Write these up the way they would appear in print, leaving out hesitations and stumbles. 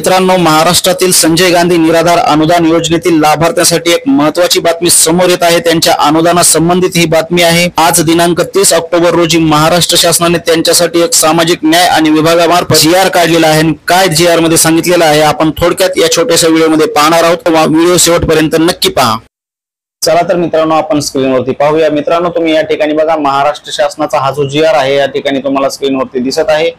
मित्रांनो, महाराष्ट्रातील संजय गांधी निराधार अनुदान योजनेतील लाभार्थ्यांसाठी एक महत्त्वाची बातमी समोर येत आहे। त्यांच्या अनुदानासंबंधित ही बातमी आहे। आज दिनांक 30 ऑक्टोबर रोजी महाराष्ट्र शासनाने त्यांच्यासाठी एक सामाजिक न्याय आणि विभागामार्फत जीआर काढलेला आहे। काय जीआर मध्ये सांगितलेलं आहे आपण थोडक्यात या छोट्याशा व्हिडिओमध्ये पाहणार आहोत। व्हिडिओ शेवटपर्यंत नक्की पहा। चला तर मित्रांनो, आपण स्क्रीनवरती पाहूया। मित्रांनो, तुम्ही या ठिकाणी बघा, महाराष्ट्र शासनाचा हा जो जीआर आहे या ठिकाणी तुम्हाला स्क्रीनवरती दिसत आहे।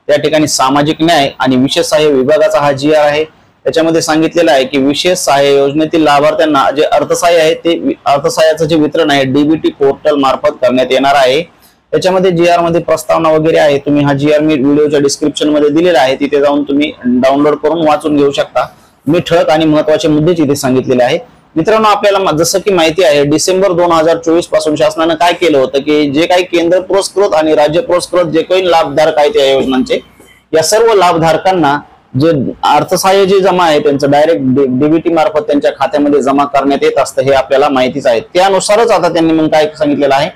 त्या ठिकाणी सामाजिक न्याय आणि विशेष सहाय्य विभागाचा हा जीआर आहे। त्याच्यामध्ये सांगितलेलं आहे की विशेष सहाय्य योजनेतील लाभार्थ्यांना जे अर्थसहाय्य आहे ते अर्थसहाय्याचं जे वितरण आहे डीबीटी पोर्टल मार्फत करण्यात येणार आहे। त्याच्यामध्ये जीआर मध्ये प्रस्तावना वगैरे आहे। तुम्ही हा जीआर मी व्हिडिओच्या डिस्क्रिप्शन मध्ये दिलेला आहे, तिथे जाऊन तुम्ही डाउनलोड करून वाचून घेऊ शकता। मी ठळक आणि महत्त्वाचे मुद्दे इथे सांगितलेले आहे। मित्रांनो, आपल्याला जसं की माहिती आहे, डिसेंबर 2024 पासून शासनाने काय केलं होतं की जे काही केंद्र पुरस्कृत आणि राज्य पुरस्कृत जे काही लाभधारक आहेत या योजनांचे, या सर्व लाभधारकांना जे अर्थसहाय्य जे जमा आहे त्यांचं डायरेक्ट डीबीटी मार्फत त्यांच्या खात्यामध्ये जमा करण्यात येत असतं, हे आपल्याला माहितीच आहे। त्यानुसारच आता त्यांनी मग काय सांगितलेलं आहे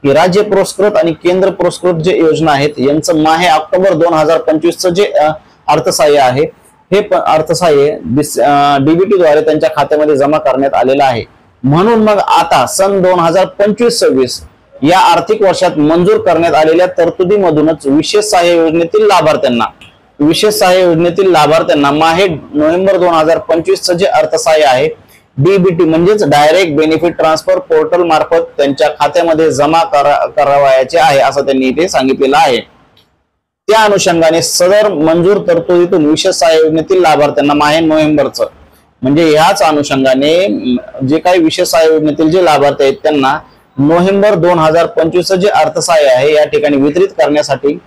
की राज्य पुरस्कृत आणि केंद्र पुरस्कृत जे योजना आहेत यांचं माहे ऑक्टोबर 2025 चं जे अर्थसहाय्य आहे हे अर्थसहाय्य डीबीटी द्वारे त्यांच्या खात्यामध्ये जमा करण्यात आलेलं आहे। म्हणून मग आता सन 2025-26 या आर्थिक वर्षात मंजूर करण्यात आलेल्या तरतुदीमधूनच विशेष सहाय्य योजनेतील लाभार्थ्यांना माहे नोव्हेंबर 2025 चं जे अर्थसहाय्य आहे डीबीटी म्हणजेच डायरेक्ट बेनिफिट ट्रान्सफर पोर्टल मार्फत त्यांच्या खात्यामध्ये जमा करावयाचे आहे, असं त्यांनी इथे सांगितलेलं आहे। त्या अनुषंगाने सदर मंजूर तरतुदीतून विशेष सहाय्य योजनेतील लाभार्थ्यांना माहे नोव्हेंबरचं म्हणजे याच अनुषंगाने जे काही विशेष सहाय्य योजनेतील जे लाभार्थी आहेत त्यांना नोव्हेंबर 2025 जे अर्थसहाय्य आहे या ठिकाणी वितरित करण्यासाठी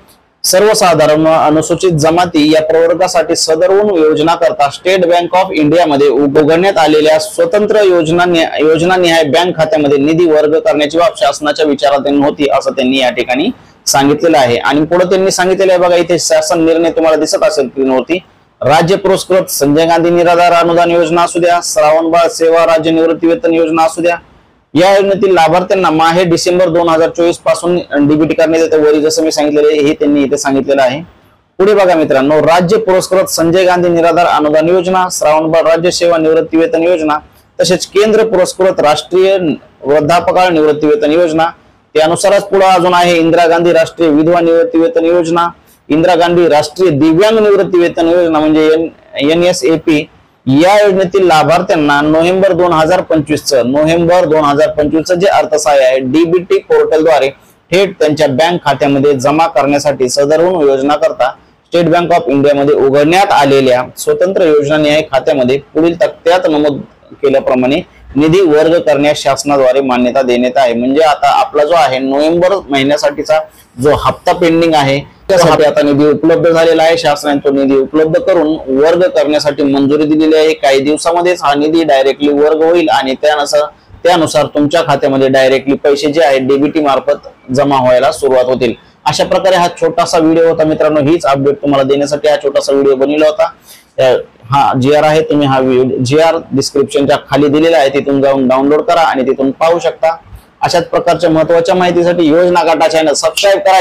सर्वसाधारण अनुसूचित जमाती या प्रवर्गासाठी सदरहून योजना करता स्टेट बँक ऑफ इंडिया मध्ये उघडण्यात आलेल्या स्वतंत्र योजनानिहाय बँक खात्यामध्ये निधी वर्ग करण्याची बाब शासनाच्या विचाराधीन होती, असं त्यांनी या ठिकाणी सांगितलेलं आहे। आणि पुढे त्यांनी सांगितलेलं आहे बघा, इथे शासन निर्णय तुम्हाला दिसत असेल स्क्रीनवरती। राज्य पुरस्कृत संजय गांधी निराधार अनुदान योजना असू द्या, श्रावणबाळ सेवा राज्य निवृत्ती वेतन योजना असू द्या, या योजनेतील लाभार्थ्यांना माहे डिसेंबर 2024 पासून डीबीटी करण्यात येते। वरी जसं मी सांगितलेलं आहे हे त्यांनी इथे सांगितलेलं आहे। पुढे बघा मित्रांनो, राज्य पुरस्कृत संजय गांधी निराधार अनुदान योजना, श्रावणबाळ राज्य सेवा निवृत्ती वेतन योजना, तसेच केंद्र पुरस्कृत राष्ट्रीय वृद्धापकाळ निवृत्ती वेतन योजना, त्यानुसारच पुढे अजून आहे इंदिरा गांधी राष्ट्रीय विधवा निवृत्ती वेतन योजना, इंदिरा गांधी राष्ट्रीय दिव्यांग निवृत्ती वेतन योजना म्हणजे NSAP। या योजनेतील लाभार्थ्यांना नोव्हेंबर 2025 जे अर्थसहाय्य आहे डीबीटी पोर्टलद्वारे थेट त्यांच्या बँक खात्यामध्ये जमा करण्यासाठी सदरहून योजना करता स्टेट बँक ऑफ इंडिया मध्ये उघडण्यात आलेल्या स्वतंत्र योजनानिहाय खात्यामध्ये पुढील तक्त्यात नमूद केल्याप्रमाणे निधी वर्ग करण्यास शासनाद्वारे मान्यता देण्यात आहे। म्हणजे आता आपला जो आहे नोव्हेंबर महिन्यासाठीचा जो हप्ता पेंडिंग आहे त्यासाठी आता निधी उपलब्ध झालेला आहे। शासनाने तो निधी उपलब्ध करून वर्ग करण्यासाठी मंजुरी दिलेली आहे। काही दिवसामध्येच हा निधी डायरेक्टली वर्ग होईल आणि त्यानुसार तुमच्या खात्यामध्ये डायरेक्टली पैसे जे आहेत डीबीटी मार्फत जमा व्हायला सुरुवात होतील। अशा प्रकारे हा छोटासा व्हिडिओ होता मित्रांनो। हीच अपडेट तुम्हाला देण्यासाठी हा छोटासा व्हिडिओ बनवला होता। हा जीआर आहे, तुम्ही हा जीआर डिस्क्रिप्शनच्या खाली दिलेला आहे, तिथून जाऊन डाउनलोड करा आणि तिथून पाहू शकता। अशाच प्रकारच्या महत्त्वाच्या माहितीसाठी योजना गाठा चॅनल सबस्क्राइब करा।